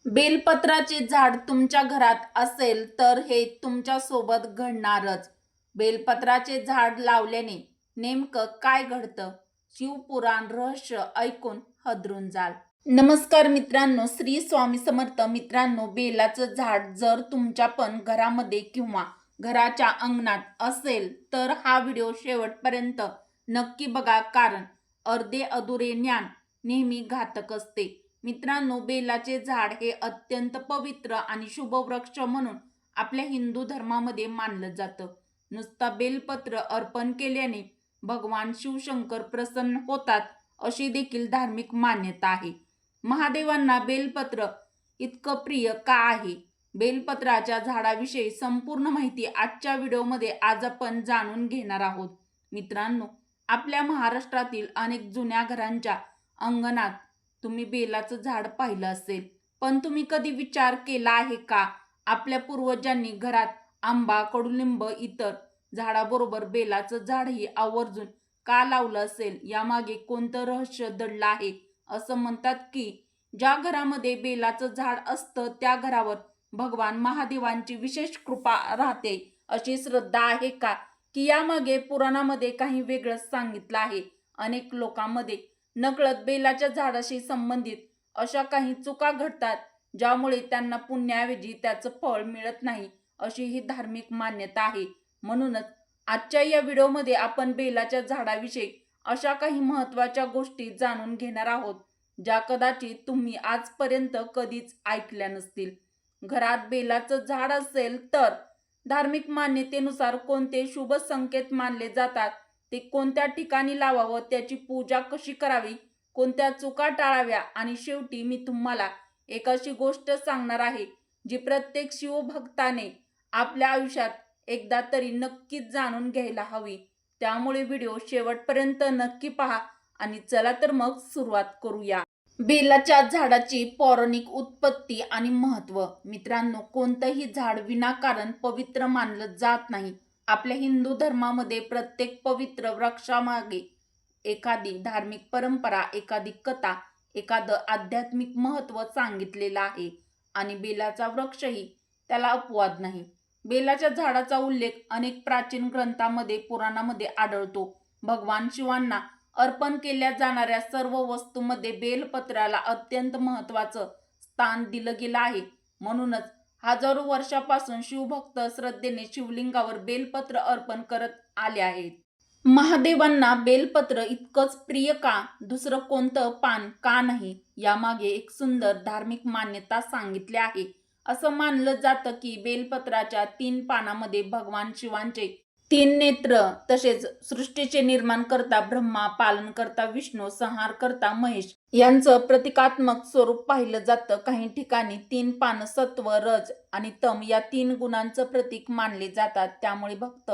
बेलपत्राचे झाड तुमच्या घरात असेल तर हे तुमच्या सोबत घडणारच. बेलपत्राचे झाड लावल्याने नेमकं काय घडतं? शिवपुराण रहस्य ऐकून हादरून जाल. नमस्कार मित्रांनो, श्री स्वामी समर्थ. मित्रांनो, बेलाचं झाड जर तुमच्या पण घरामध्ये किंवा घराच्या अंगणात असेल तर हा व्हिडिओ शेवटपर्यंत नक्की बघा, कारण अर्धे अधुरे ज्ञान नेहमी घातक असते. मित्रांनो, बेलाचे झाड हे अत्यंत पवित्र आणि शुभ वृक्ष म्हणून आपल्या हिंदू धर्मामध्ये मानलं जातं. नुसता बेलपत्र अर्पण केल्याने भगवान शिवशंकर प्रसन्न होतात अशी देखील धार्मिक मान्यता आहे. महादेवांना बेलपत्र इतकं प्रिय का आहे? बेलपत्राच्या झाडाविषयी संपूर्ण माहिती आजच्या व्हिडिओमध्ये आज आपण जाणून घेणार आहोत. मित्रांनो, आपल्या महाराष्ट्रातील अनेक जुन्या घरांच्या अंगणात तुम्ही बेलाचं झाड पाहिलं असेल, पण तुम्ही कधी विचार केला आहे का, आपल्या पूर्वजांनी घरात आंबा, कडुलिंब इतर झाडाबरोबर बेलाचं झाडही आवर्जून का लावलं असेल? यामागे कोणतं रहस्य दडलं आहे? असं म्हणतात की ज्या घरामध्ये बेलाचं झाड असतं त्या घरावर भगवान महादेवांची विशेष कृपा राहते, अशी श्रद्धा आहे का? की यामागे पुराणामध्ये काही वेगळंच सांगितलं आहे? अनेक लोकांमध्ये नकळत बेलाच्या झाडाशी संबंधित अशा काही चुका घडतात ज्यामुळे त्यांना पुण्याऐवजी त्याचं फळ मिळत नाही, अशी ही धार्मिक मान्यता आहे. म्हणूनच आजच्या या व्हिडिओमध्ये आपण बेलाच्या झाडाविषयी अशा काही महत्त्वाच्या गोष्टी जाणून घेणार आहोत ज्या कदाचित तुम्ही आजपर्यंत कधीच ऐकल्या नसतील. घरात बेलाचं झाड असेल तर धार्मिक मान्यतेनुसार कोणते शुभ संकेत मानले जातात, ते कोणत्या ठिकाणी लावावं, त्याची पूजा कशी करावी, कोणत्या चुका टाळाव्या, आणि शेवटी मी तुम्हाला एक अशी गोष्ट सांगणार आहे जी प्रत्येक शिवभक्ताने आपल्या आयुष्यात एकदा तरी नक्कीच जाणून घ्यायला हवी. त्यामुळे व्हिडिओ शेवटपर्यंत नक्की पहा आणि चला तर मग सुरुवात करूया. बेलाच्या झाडाची पौराणिक उत्पत्ती आणि महत्त्व. मित्रांनो, कोणतंही झाड विनाकारण पवित्र मानलं जात नाही. आपल्या हिंदू धर्मामध्ये प्रत्येक पवित्र वृक्षामागे एखादी धार्मिक परंपरा, एखादी कथा, एखादं आध्यात्मिक महत्त्व सांगितलेलं आहे आणि बेलाचा वृक्षही त्याला अपवाद नाही. बेलाच्या झाडाचा उल्लेख अनेक प्राचीन ग्रंथांमध्ये, पुराणामध्ये आढळतो. भगवान शिवांना अर्पण केल्या जाणाऱ्या सर्व वस्तूंमध्ये बेलपत्राला अत्यंत महत्त्वाचं स्थान दिलं गेलं आहे. म्हणूनच हजारो वर्षापासून शिवभक्त श्रद्धेने शिवलिंगावर बेलपत्र अर्पण करत आले आहेत. महादेवांना बेलपत्र इतकंच प्रिय का? दुसरं कोणतं पान का नाही? यामागे एक सुंदर धार्मिक मान्यता सांगितली आहे. असं मानलं जातं की बेलपत्राच्या 3 पानांमध्ये भगवान शिवांचे 3 नेत्र, तसेच सृष्टीचे निर्माण करता ब्रह्मा, पालन करता विष्णू, संहार करता महेश यांचं प्रतिकात्मक स्वरूप पाहिलं जातं. काही ठिकाणी 3 पानं सत्व, रज आणि तम या 3 गुणांचं प्रतीक मानले जातात. त्यामुळे भक्त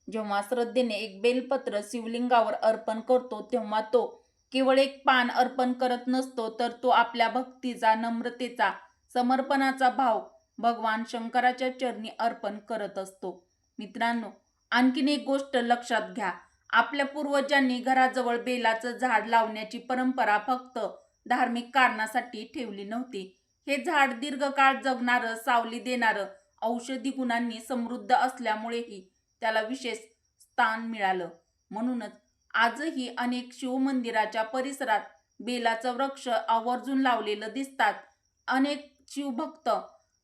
जेव्हा श्रद्धेने एक बेलपत्र शिवलिंगावर अर्पण करतो तेव्हा तो केवळ एक पान अर्पण करत नसतो, तर तो आपल्या भक्तीचा, नम्रतेचा, समर्पणाचा भाव भगवान शंकराच्या चरणी अर्पण करत असतो. मित्रांनो, आणखीन एक गोष्ट लक्षात घ्या. आपल्या पूर्वजांनी घराजवळ बेलाचं झाड लावण्याची परंपरा फक्त धार्मिक कारणासाठी ठेवली नव्हती. हे झाड दीर्घकाळ जगणारं, सावली देणारं, औषधी गुणांनी समृद्ध असल्यामुळेही त्याला विशेष स्थान मिळालं. म्हणूनच आजही अनेक शिवमंदिराच्या परिसरात बेलाचं वृक्ष आवर्जून लावलेलं दिसतात. अनेक शिवभक्त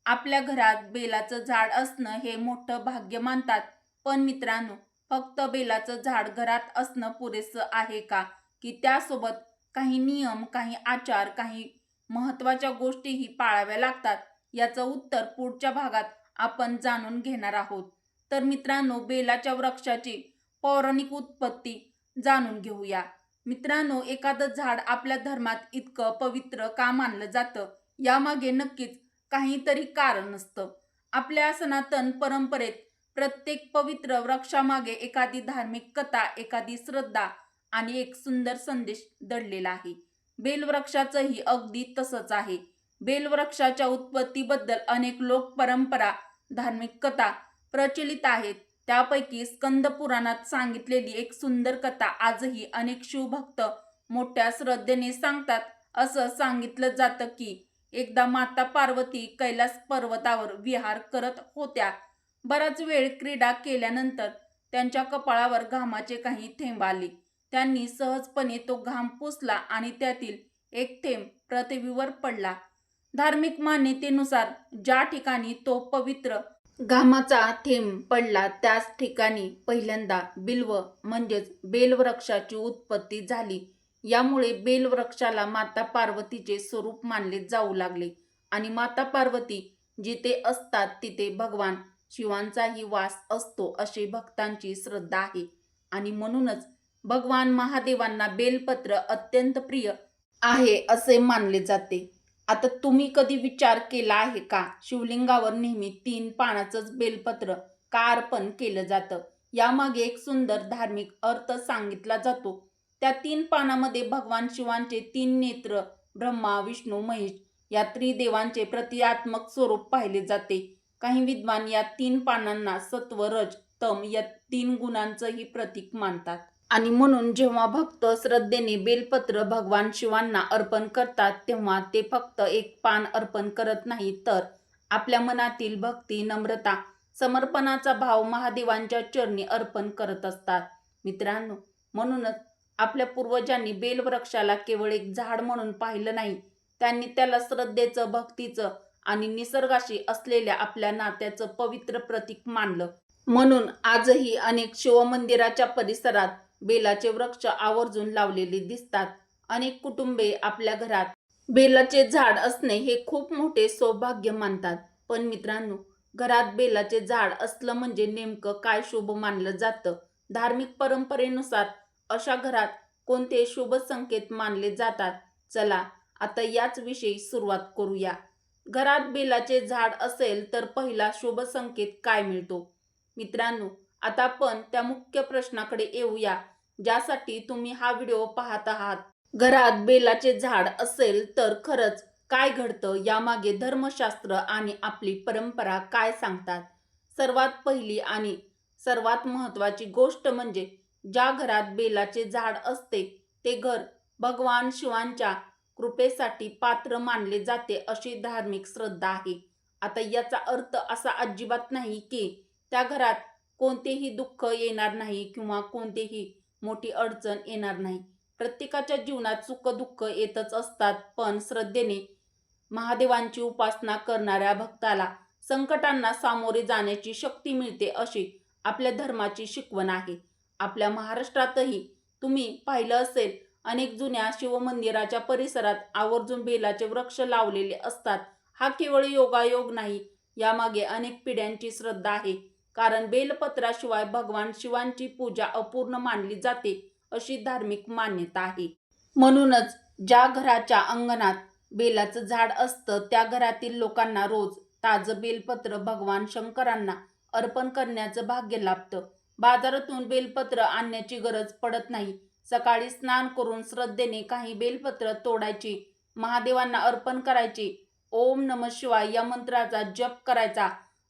आपल्या घरात बेलाचं झाड असणं हे मोठं भाग्य मानतात. पण मित्रांनो, फक्त बेलाचं झाड घरात असणं पुरेसं आहे का? की त्यासोबत काही नियम, काही आचार, काही महत्त्वाच्या गोष्टीही पाळाव्या लागतात? याचं उत्तर पुढच्या भागात आपण जाणून घेणार आहोत. तर मित्रांनो, बेलाच्या वृक्षाची पौराणिक उत्पत्ती जाणून घेऊया. मित्रांनो, एखादं झाड आपल्या धर्मात इतकं पवित्र का मानलं जातं, यामागे नक्कीच काहीतरी कारण असतं. आपल्या सनातन परंपरेत प्रत्येक पवित्र वृक्षामागे एखादी धार्मिक कथा, एखादी श्रद्धा आणि एक सुंदर संदेश दडलेला आहे. बेलवृक्षाचंही अगदी तसंच आहे. बेलवृक्षाच्या उत्पत्तीबद्दल अनेक लोक परंपरा, धार्मिक कथा प्रचलित आहेत. त्यापैकी स्कंद पुराणात सांगितलेली एक सुंदर कथा आजही अनेक शिवभक्त मोठ्या श्रद्धेने सांगतात. असं सांगितलं जातं की एकदा माता पार्वती कैलास पर्वतावर विहार करत होत्या. बराच वेळ क्रीडा केल्यानंतर त्यांच्या कपाळावर घामाचे काही थेंब आले. त्यांनी सहजपणे तो घाम पुसला आणि त्यातील एक थेंब पृथ्वीवर पडला. धार्मिक मान्यतेनुसार ज्या ठिकाणी तो पवित्र घामाचा थेंब पडला त्याच ठिकाणी पहिल्यांदा बिल्व म्हणजेच बेलवृक्षाची उत्पत्ती झाली. यामुळे बेलवृक्षाला माता पार्वतीचे स्वरूप मानले जाऊ लागले आणि माता पार्वती जिथे असतात तिथे भगवान शिवांचाही वास असतो अशी भक्तांची श्रद्धा आहे. आणि म्हणूनच भगवान महादेवांना बेलपत्र अत्यंत प्रिय आहे असे मानले जाते. आता तुम्ही कधी विचार केला आहे का, शिवलिंगावर नेहमी 3 पानाचंच बेलपत्र का अर्पण केलं जातं? यामागे एक सुंदर धार्मिक अर्थ सांगितला जातो. त्या 3 पानामध्ये भगवान शिवांचे 3 नेत्र, ब्रह्मा, विष्णू, महेश या त्रिदेवांचे प्रतिकात्मक स्वरूप पाहिले जाते. काही विद्वान या 3 पानांना सत्व, रज, तम या 3 गुणांचंही प्रतीक मानतात. आणि म्हणून जेव्हा भक्त श्रद्धेने बेलपत्र भगवान शिवांना अर्पण करतात तेव्हा ते फक्त एक पान अर्पण करत नाही, तर आपल्या मनातील भक्ती, नम्रता, समर्पणाचा भाव महादेवांच्या चरणी अर्पण करत असतात. मित्रांनो, म्हणूनच आपल्या पूर्वजांनी बेलवृक्षाला केवळ एक झाड म्हणून पाहिलं नाही, त्यांनी त्याला श्रद्धेचं, भक्तीचं आणि निसर्गाशी असलेल्या आपल्या नात्याचं पवित्र प्रतीक मानलं. म्हणून आजही अनेक शिवमंदिराच्या परिसरात बेलाचे वृक्ष आवर्जून लावलेले दिसतात. अनेक कुटुंबे आपल्या घरात बेलाचे झाड असणे हे खूप मोठे सौभाग्य मानतात. पण मित्रांनो, घरात बेलाचे झाड असलं म्हणजे नेमकं काय शुभ मानलं जातं? धार्मिक परंपरेनुसार अशा घरात कोणते शुभ संकेत मानले जातात? चला आता याच विषयी सुरुवात करूया. घरात बेलाचे झाड असेल तर पहिला शुभ संकेत काय मिळतो? मित्रांनो, आता आपण त्या मुख्य प्रश्नाकडे येऊया ज्यासाठी तुम्ही हा व्हिडिओ पाहत आहात. घरात बेलाचे झाड असेल तर खरंच काय घडतं, यामागे धर्मशास्त्र आणि आपली परंपरा काय सांगतात? सर्वात पहिली आणि सर्वात महत्त्वाची गोष्ट म्हणजे ज्या घरात बेलाचे झाड असते ते घर भगवान शिवांच्या कृपेसाठी पात्र मानले जाते अशी धार्मिक श्रद्धा आहे. आता याचा अर्थ असा अजिबात नाही की त्या घरात कोणतेही दुःख येणार नाही किंवा कोणतेही मोठी अडचण येणार नाही. प्रत्येकाच्या जीवनात सुख दुःख येतच असतात, पण श्रद्धेने महादेवांची उपासना करणाऱ्या भक्ताला संकटांना सामोरे जाण्याची शक्ती मिळते अशी आपल्या धर्माची शिकवण आहे. आपल्या महाराष्ट्रातही तुम्ही पाहिलं असेल, अनेक जुन्या शिवमंदिराच्या परिसरात आवर्जून बेलाचे वृक्ष लावलेले असतात. हा केवळ योगायोग नाही, यामागे अनेक पिढ्यांची श्रद्धा आहे. कारण बेलपत्राशिवाय भगवान शिवांची पूजा अपूर्ण मानली जाते अशी धार्मिक मान्यता आहे. म्हणूनच ज्या घराच्या अंगणात बेलाचं झाड असतं त्या घरातील लोकांना रोज ताजं बेलपत्र भगवान शंकरांना अर्पण करण्याचं भाग्य लाभतं. बाजारातून बेलपत्र आणण्याची गरज पडत नाही. सकाळी स्नान करून श्रद्धेने काही बेलपत्र तोडायची, महादेवांना अर्पण करायची, ओम नमः शिवाय या मंत्राचा जप करायचा.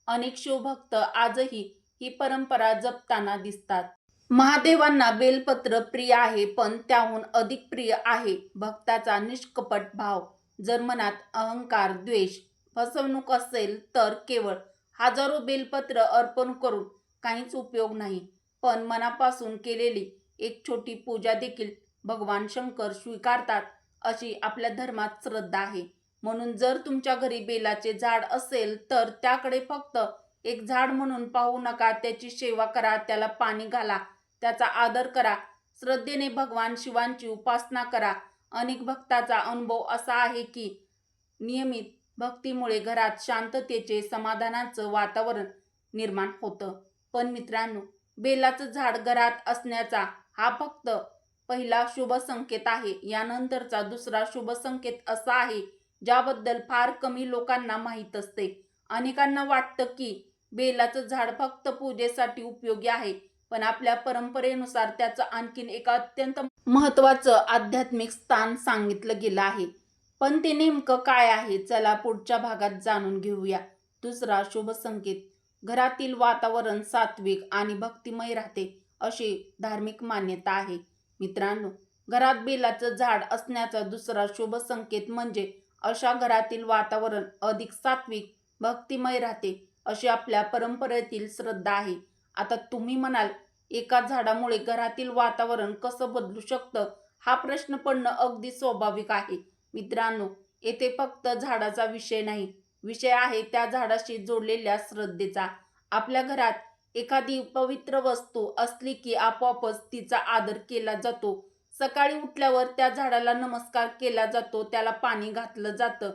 अनेक शिवभक्त आजही ही परंपरा जपताना दिसतात. महादेवांना बेलपत्र प्रिय आहे, पण त्याहून अधिक प्रिय आहे भक्ताचा निष्कपट भाव. जर मनात अहंकार, द्वेष, फसवणूक असेल तर केवळ हजारो बेलपत्र अर्पण करून काहीच उपयोग नाही. पण मनापासून केलेली एक छोटी पूजा देखील भगवान शंकर स्वीकारतात अशी आपल्या धर्मात श्रद्धा आहे. म्हणून जर तुमच्या घरी बेलाचे झाड असेल तर त्याकडे फक्त एक झाड म्हणून पाहू नका. त्याची सेवा करा, त्याला पाणी घाला, त्याचा आदर करा, श्रद्धेने भगवान शिवांची उपासना करा. अनेक भक्ताचा अनुभव असा आहे की नियमित भक्तीमुळे घरात शांततेचे, समाधानाचं वातावरण निर्माण होतं. पण मित्रांनो, बेलाचं झाड घरात असण्याचा हा फक्त पहिला शुभ संकेत आहे. यानंतरचा दुसरा शुभ संकेत असा आहे ज्याबद्दल फार कमी लोकांना माहीत असते. अनेकांना वाटतं की बेलाचं झाड फक्त पूजेसाठी उपयोगी आहे, पण आपल्या परंपरेनुसार त्याचं आणखीन एक अत्यंत महत्त्वाचं आध्यात्मिक स्थान सांगितलं गेलं आहे. पण ते नेमकं काय आहे? चला पुढच्या भागात जाणून घेऊया. दुसरा शुभ संकेत, घरातील वातावरण सात्विक आणि भक्तिमय राहते अशी धार्मिक मान्यता आहे. मित्रांनो, घरात बेलाचं झाड असण्याचा दुसरा शुभ संकेत म्हणजे अशा घरातील वातावरण अधिक सात्विक, भक्तिमय राहते, अशी आपल्या परंपरेतील श्रद्धा आहे. आता तुम्ही म्हणाल, एका झाडामुळे घरातील वातावरण कसं बदलू शकतं? हा प्रश्न पडणं अगदी स्वाभाविक आहे. मित्रांनो, येथे फक्त झाडाचा विषय नाही, विषय आहे त्या झाडाशी जोडलेल्या श्रद्धेचा. आपल्या घरात एखादी पवित्र वस्तू असली की आपोआपच तिचा आदर केला जातो. सकाळी उठल्यावर त्या झाडाला नमस्कार केला जातो, त्याला पाणी घातलं जातं,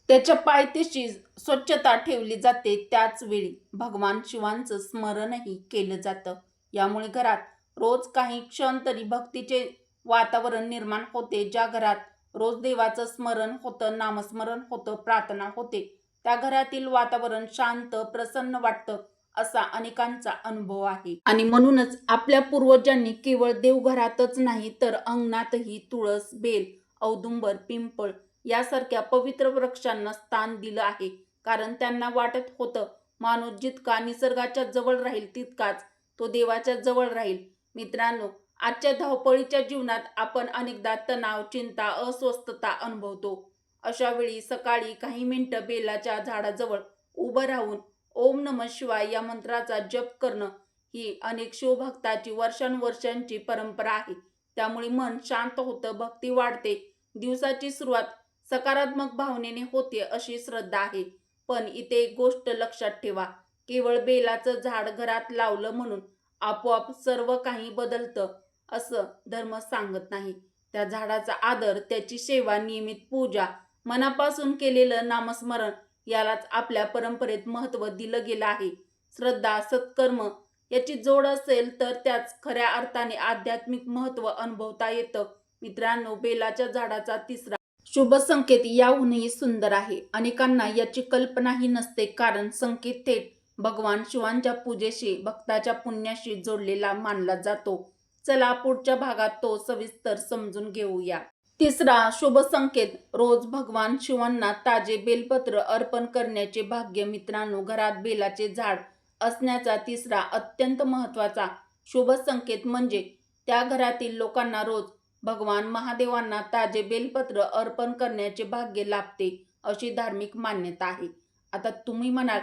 त्याच्या पायथ्याशी स्वच्छता ठेवली जाते. त्याच वेळी भगवान शिवांचं स्मरणही केलं जातं. यामुळे घरात रोज काही क्षण तरी भक्तीचे वातावरण निर्माण होते. ज्या घरात रोज देवाचं स्मरण होतं, नामस्मरण होतं, प्रार्थना होते, त्या घरातील वातावरण शांत, प्रसन्न वाटतं, असा अनेकांचा अनुभव आहे. आणि म्हणूनच आपल्या पूर्वजांनी केवळ देवघरातच नाही तर अंगणातही तुळस, बेल, औदुंबर, पिंपळ यासारख्या पवित्र वृक्षांना स्थान दिलं आहे. कारण त्यांना वाटत होतं, माणूस जितका निसर्गाच्या जवळ राहील तितकाच तो देवाच्या जवळ राहील. मित्रांनो, आजच्या धावपळीच्या जीवनात आपण अनेकदा तणाव, चिंता, अस्वस्थता अनुभवतो. अशा वेळी सकाळी काही मिनिटं बेलाच्या झाडाजवळ उभं राहून ओम नमः शिवाय या मंत्राचा जप करणं ही अनेक शिवभक्ताची वर्षानुवर्षांची परंपरा आहे. त्यामुळे मन शांत होतं, भक्ती वाढते, दिवसाची सुरुवात सकारात्मक भावनेने होते, अशी श्रद्धा आहे. पण इथे एक गोष्ट लक्षात ठेवा, केवळ बेलाचं झाड घरात लावलं म्हणून आपोआप सर्व काही बदलतं असं धर्म सांगत नाही. त्या झाडाचा आदर, त्याची सेवा, नियमित पूजा, मनापासून केलेलं नामस्मरण यालाच आपल्या परंपरेत महत्त्व दिलं गेलं आहे. श्रद्धा, सत्कर्म याची जोड असेल तर त्याच खऱ्या अर्थाने आध्यात्मिक महत्त्व अनुभवता येतं. मित्रांनो, बेलाच्या झाडाचा तिसरा शुभ संकेत याहूनही सुंदर आहे. अनेकांना याची कल्पनाही नसते, कारण संकेत थेट भगवान शिवांच्या पूजेशी, भक्ताच्या पुण्याशी जोडलेला मानला जातो. चला पुढच्या भागात तो सविस्तर समजून घेऊया. तिसरा शुभ संकेत, रोज भगवान शिवांना ताजे बेलपत्र अर्पण करण्याचे भाग्य. मित्रांनो, घरात बेलाचे झाड असण्याचा तिसरा अत्यंत महत्त्वाचा शुभ संकेत म्हणजे त्या घरातील लोकांना रोज भगवान महादेवांना ताजे बेलपत्र अर्पण करण्याचे भाग्य लाभते, अशी धार्मिक मान्यता आहे. आता तुम्ही म्हणाल,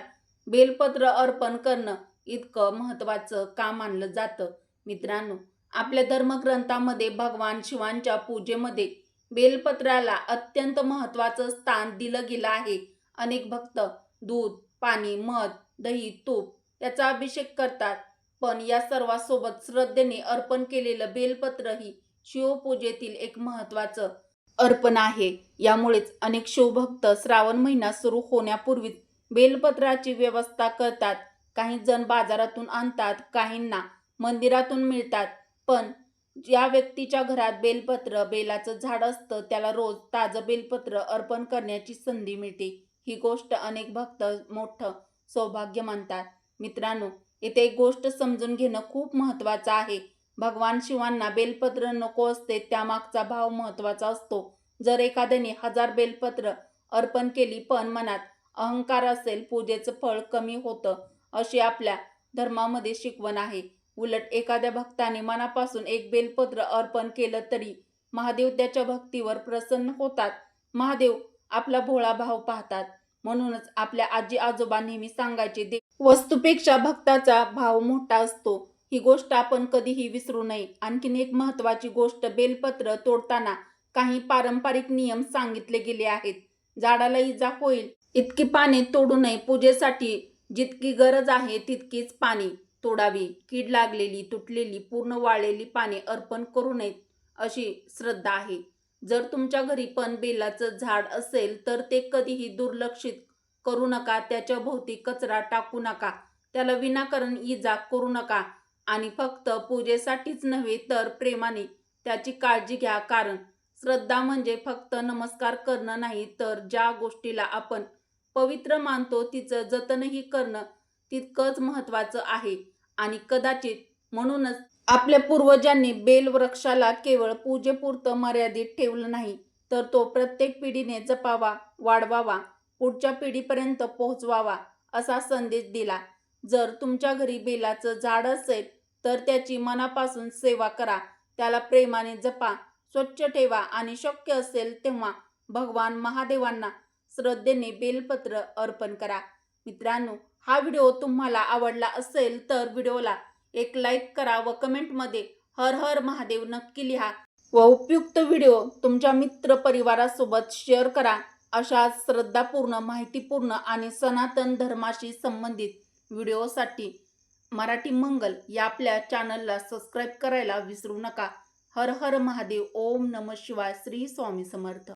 बेलपत्र अर्पण करणं इतकं महत्त्वाचं का मानलं जातं? मित्रांनो, आपल्या धर्मग्रंथामध्ये भगवान शिवांच्या पूजेमध्ये बेलपत्राला अत्यंत महत्त्वाचं स्थान दिलं गेलं आहे. अनेक भक्त दूध, पाणी, मध, दही, तूप याचा अभिषेक करतात, पण या सर्वांसोबत श्रद्धेने अर्पण केलेलं बेलपत्र ही शिवपूजेतील एक महत्त्वाचं अर्पण आहे. यामुळेच अनेक शिवभक्त श्रावण महिना सुरू होण्यापूर्वीच बेलपत्राची व्यवस्था करतात. काही जण बाजारातून आणतात, काहींना मंदिरातून मिळतात. पण ज्या व्यक्तीच्या घरात बेलपत्र, बेलाचं झाड असतं, त्याला रोज ताजं बेलपत्र अर्पण करण्याची संधी मिळते. ही गोष्ट अनेक भक्त मोठं सौभाग्य मानतात. मित्रांनो, इथे एक गोष्ट समजून घेणं खूप महत्त्वाचं आहे. भगवान शिवांना बेलपत्र नको असते, त्यामागचा भाव महत्त्वाचा असतो. जर एखाद्याने 1000 बेलपत्र अर्पण केली पण मनात अहंकार असेल, पूजेचं फळ कमी होतं, अशी आपल्या धर्मामध्ये शिकवण आहे. उलट एखाद्या भक्ताने मनापासून एक बेलपत्र अर्पण केलं तरी महादेव त्याच्या भक्तीवर प्रसन्न होतात. महादेव आपला भोळा भाव पाहतात. म्हणूनच आपल्या आजी आजोबा नेहमी सांगायचे, वस्तूपेक्षा भक्ताचा भाव मोठा असतो. ही गोष्ट आपण कधीही विसरू नये. आणखीन एक महत्त्वाची गोष्ट, बेलपत्र तोडताना काही पारंपरिक नियम सांगितले गेले आहेत. झाडाला इजा होईल इतकी पाने तोडू नये. पूजेसाठी जितकी गरज आहे तितकीच पाने तोडावी. कीड लागलेली, तुटलेली, पूर्ण वाळलेली पाने अर्पण करू नयेत, अशी श्रद्धा आहे. जर तुमच्या घरी पण बेलाचं झाड असेल तर ते कधीही दुर्लक्षित करू नका. त्याच्या भोवती कचरा टाकू नका. त्याला विनाकारण इजा करू नका. आणि फक्त पूजेसाठीच नव्हे तर प्रेमाने त्याची काळजी घ्या. कारण श्रद्धा म्हणजे फक्त नमस्कार करणं नाही, तर ज्या गोष्टीला आपण पवित्र मानतो तिचं जतनही करणं तितकंच महत्त्वाचं आहे. आणि कदाचित म्हणूनच आपल्या पूर्वजांनी बेल वृक्षाला केवळ पूजेपुरतं मर्यादित ठेवलं नाही, तर तो प्रत्येक पिढीने जपावा, वाढवावा, पुढच्या पिढीपर्यंत पोहोचवावा, असा संदेश दिला. जर तुमच्या घरी बेलाचं झाड असेल तर त्याची मनापासून सेवा करा. त्याला प्रेमाने जपा, स्वच्छ ठेवा आणि शक्य असेल तेव्हा भगवान महादेवांना श्रद्धेने बेलपत्र अर्पण करा. मित्रांनो, हा व्हिडिओ तुम्हाला आवडला असेल तर व्हिडिओला एक लाईक करा व कमेंटमध्ये हर हर महादेव नक्की लिहा व उपयुक्त व्हिडिओ तुमच्या मित्र परिवारासोबत शेअर करा. अशा श्रद्धापूर्ण, माहितीपूर्ण आणि सनातन धर्माशी संबंधित व्हिडिओसाठी मराठी मंगल या आपल्या चॅनलला सबस्क्राईब करायला विसरू नका. हर हर महादेव. ओम नमः शिवाय. श्री स्वामी समर्थ.